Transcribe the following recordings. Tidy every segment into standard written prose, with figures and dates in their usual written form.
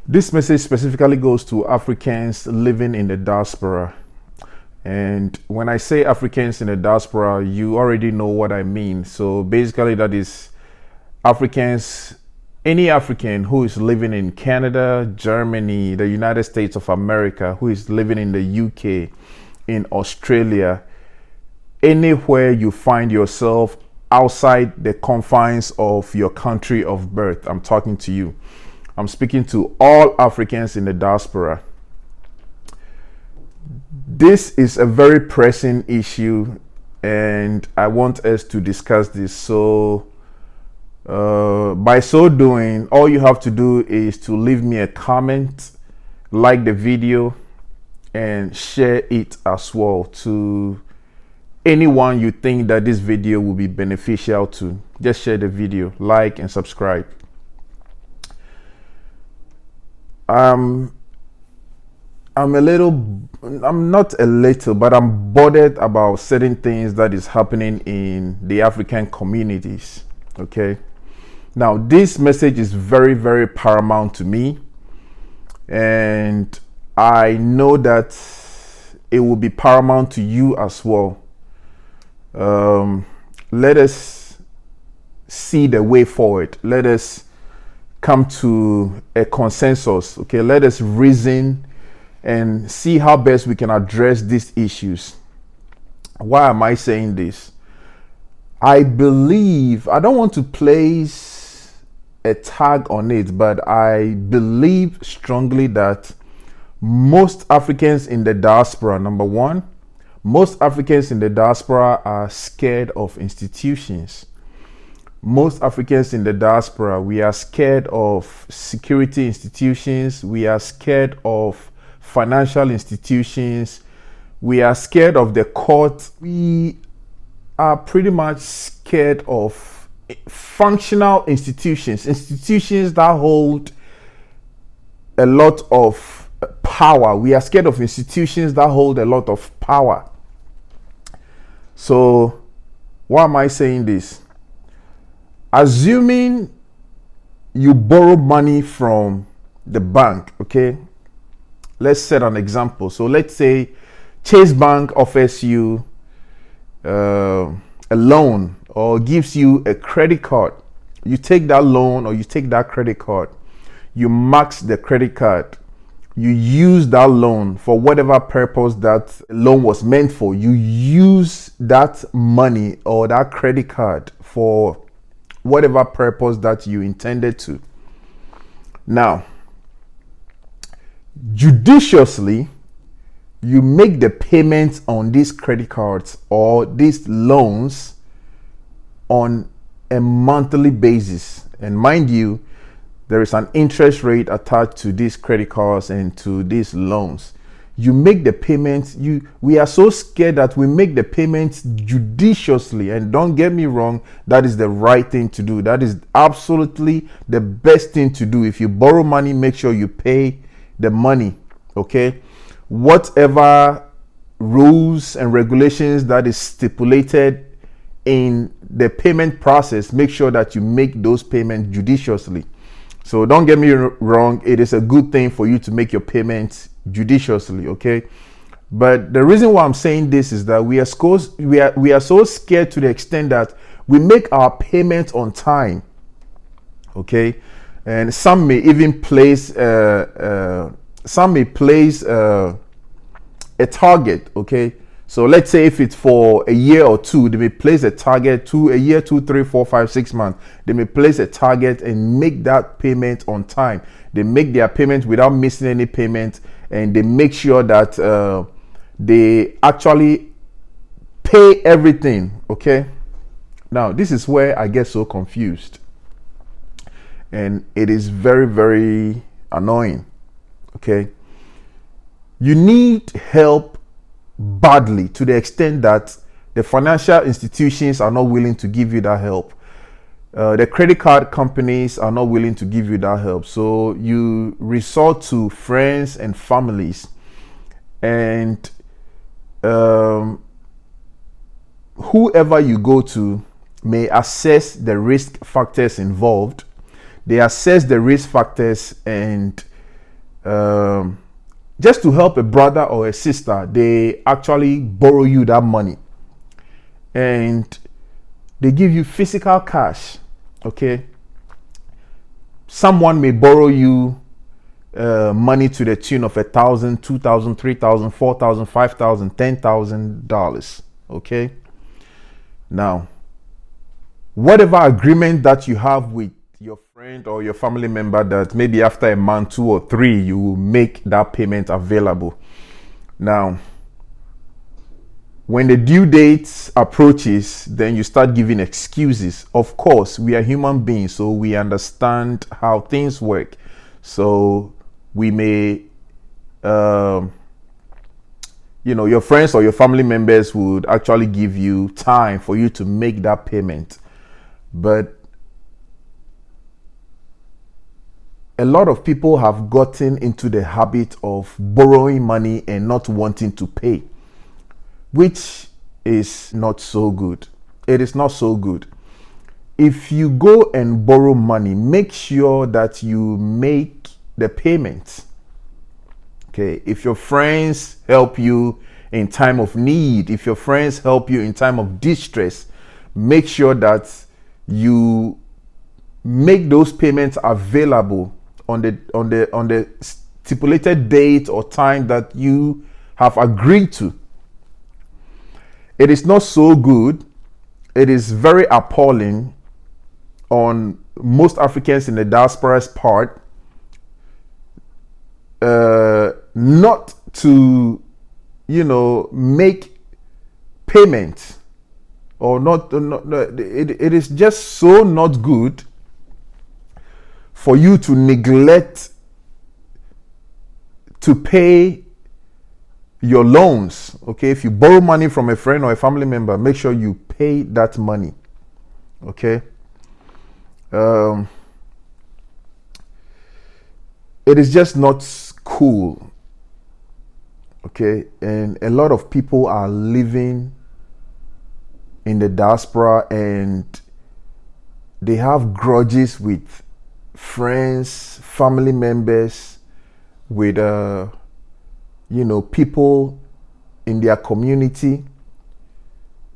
This message specifically goes to Africans living in the diaspora. And when I say Africans in the diaspora, you already know what I mean. So basically, that is Africans, any African who is living in Canada, Germany, the United States of America, who is living in the UK, in Australia, anywhere you find yourself outside the confines of your country of birth, I'm talking to you. I'm speaking to all Africans in the diaspora. This is a very pressing issue, and I want us to discuss this. So, by so doing, all you have to do is to leave me a comment, like the video, and share it as well to anyone you think that this video will be beneficial to. Just share the video, like, and subscribe. I'm not a little, but I'm bothered about certain things that is happening in the African communities. Okay. Now, this message is very, very paramount to me. And I know that it will be paramount to you as well. Let us see the way forward. Let us come to a consensus. Okay, let us reason and see how best we can address these issues. Why am I saying this? I believe, I don't want to place a tag on it, but I believe strongly that most Africans in the diaspora, number one, most Africans in the diaspora are scared of institutions. Most Africans in the diaspora, we are scared of security institutions. We are scared of financial institutions. We are scared of the court. We are pretty much scared of functional institutions, institutions that hold a lot of power. We are scared of institutions that hold a lot of power. So, why am I saying this? Assuming you borrow money from the bank, okay? Let's set an example. So let's say Chase Bank offers you a loan or gives you a credit card. You take that loan or you take that credit card. You max the credit card. You use that loan for whatever purpose that loan was meant for. You use that money or that credit card for whatever purpose that you intended to. Now, judiciously, you make the payments on these credit cards or these loans on a monthly basis. And mind you, there is an interest rate attached to these credit cards and to these loans. You make the payments. We are so scared that we make the payments judiciously. And don't get me wrong, that is the right thing to do. That is absolutely the best thing to do. If you borrow money, make sure you pay the money. Okay? Whatever rules and regulations that is stipulated in the payment process, make sure that you make those payments judiciously. So don't get me wrong, it is a good thing for you to make your payments judiciously, okay? But the reason why I'm saying this is that we are so scared to the extent that we make our payments on time, okay? And some may even place a target, okay? So let's say if it's for a year or two, they may place a target to a year, 2, 3, 4, 5, 6 months. They may place a target and make that payment on time. They make their payment without missing any payment, and they make sure that they actually pay everything, okay? Now, this is where I get so confused. And it is very, very annoying, okay? You need help badly to the extent that the financial institutions are not willing to give you that help. The credit card companies are not willing to give you that help. So you resort to friends and families, and whoever you go to may assess the risk factors involved. They assess the risk factors, and um, just to help a brother or a sister, they actually borrow you that money, and they give you physical cash. Okay, someone may borrow you money to the tune of $1,000, $2,000, $3,000, $4,000, $5,000, $10,000. Okay, now whatever agreement that you have with your friend or your family member, that maybe after a month, 2 or 3, you will make that payment available. Now, when the due date approaches, then you start giving excuses. Of course, we are human beings, so we understand how things work. So we may, your friends or your family members would actually give you time for you to make that payment. But a lot of people have gotten into the habit of borrowing money and not wanting to pay, which is not so good. It is not so good. If you go and borrow money, make sure that you make the payment. Okay, if your friends help you in time of need, if your friends help you in time of distress, make sure that you make those payments available on the stipulated date or time that you have agreed to. It is not so good. It is very appalling on most Africans in the diaspora's part not to, make payments, or not. It is just so not good for you to neglect to pay your loans. Okay, if you borrow money from a friend or a family member, make sure you pay that money. Okay. It is just not cool. Okay, and a lot of people are living in the diaspora and they have grudges with friends, family members, with people in their community.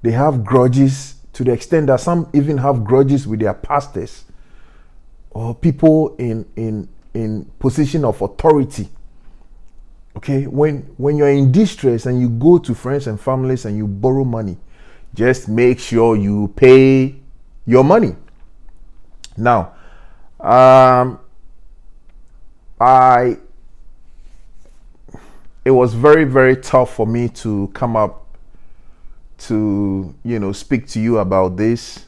They have grudges to the extent that some even have grudges with their pastors or people in position of authority. Okay, when you're in distress and you go to friends and families and you borrow money, just make sure you pay your money. Now, it was very, very tough for me to come up to, speak to you about this,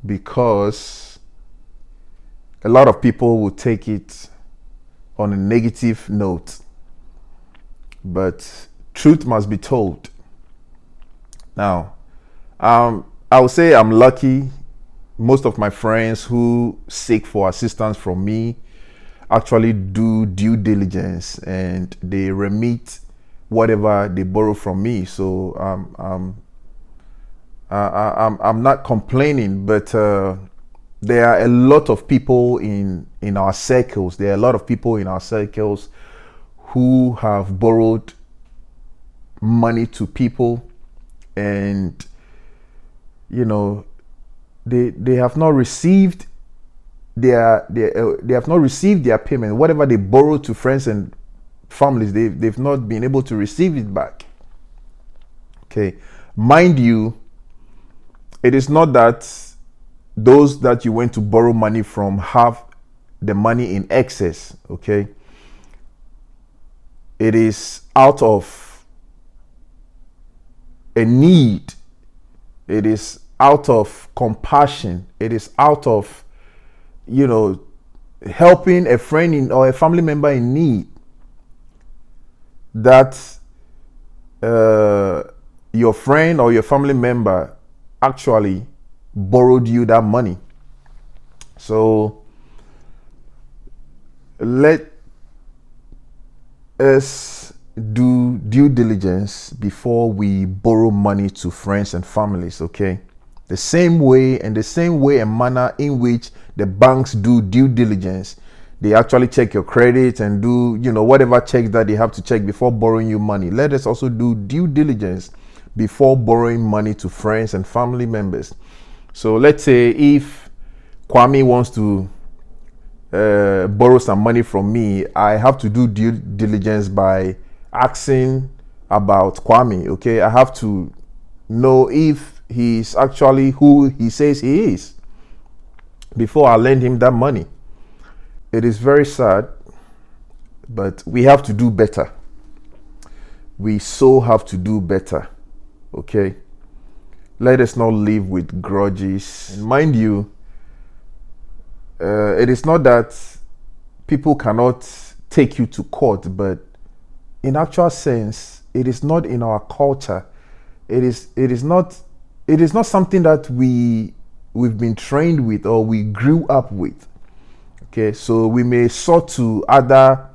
because a lot of people will take it on a negative note. But truth must be told. Now, I would say I'm lucky. Most of my friends who seek for assistance from me actually do due diligence and they remit whatever they borrow from me. So I'm not complaining, but there are a lot of people in our circles. There are a lot of people in our circles who have borrowed money to people, and they have not received they have not received their payment. Whatever they borrowed to friends and families, they've not been able to receive it back. Okay, mind you, it is not that those that you went to borrow money from have the money in excess. Okay, it is out of a need. It is out of compassion. It is out of helping a friend or a family member in need, that your friend or your family member actually borrowed you that money. So let us do due diligence before we borrow money to friends and families. Okay, the same way and manner in which the banks do due diligence, they actually check your credit and do, whatever checks that they have to check before borrowing you money. Let us also do due diligence before borrowing money to friends and family members. So let's say if Kwame wants to borrow some money from me, I have to do due diligence by asking about Kwame. Okay, I have to know if he's actually who he says he is before I lend him that money. It is very sad, but we have to do better. We so have to do better. Okay, let us not live with grudges. And mind you, it is not that people cannot take you to court, but in actual sense, it is not in our culture. It is not something that we've been trained with or we grew up with. Okay, so we may resort to other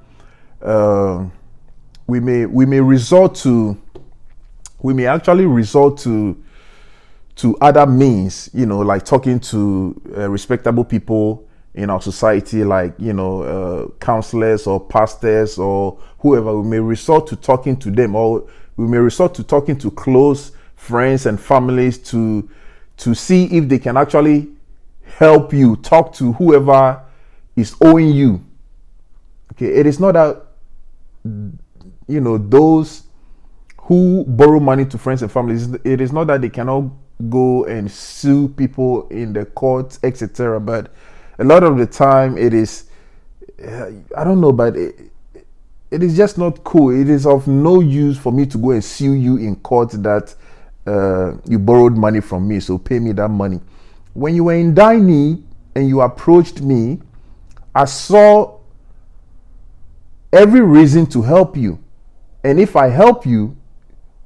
we may actually resort to other means, like talking to respectable people in our society, like counselors or pastors or whoever. We may resort to talking to them, or we may resort to talking to close friends and families to see if they can actually help you talk to whoever is owing you. Okay, it is not that those who borrow money to friends and families, it is not that they cannot go and sue people in the courts, etc. But a lot of the time it is I don't know, but it is just not cool. It is of no use for me to go and sue you in court that you borrowed money from me, so pay me that money. When you were in dire need and you approached me, I saw every reason to help you. And if I help you,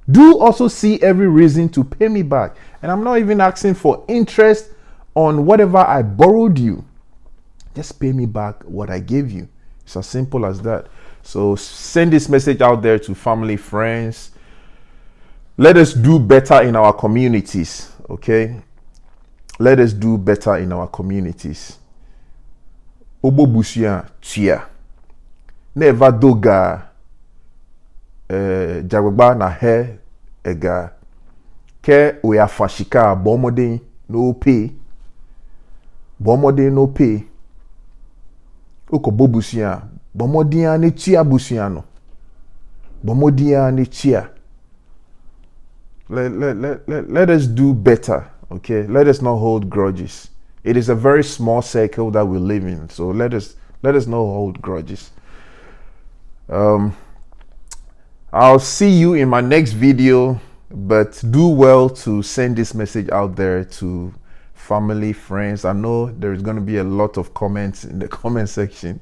do also see every reason to pay me back. And I'm not even asking for interest on whatever I borrowed you. Just pay me back what I gave you. It's as simple as that. So send this message out there to family, friends. Let us do better in our communities, okay? Let us do better in our communities. Obo busia chia. Never doga jagba na he ega. Ke we afashika bomodin no pay. Bomodin no pay. Oko bobusia. Bomodia ne chia busiano. Bomodia ne chia. Let us do better, okay? Let us not hold grudges. It is a very small circle that we live in, so let us not hold grudges. I'll see you in my next video, but do well to send this message out there to family, friends. I know there's going to be a lot of comments in the comment section,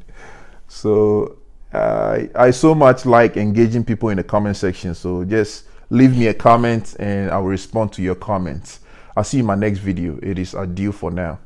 so I so much like engaging people in the comment section, so just leave me a comment and I will respond to your comments. I'll see you in my next video. It is adieu for now.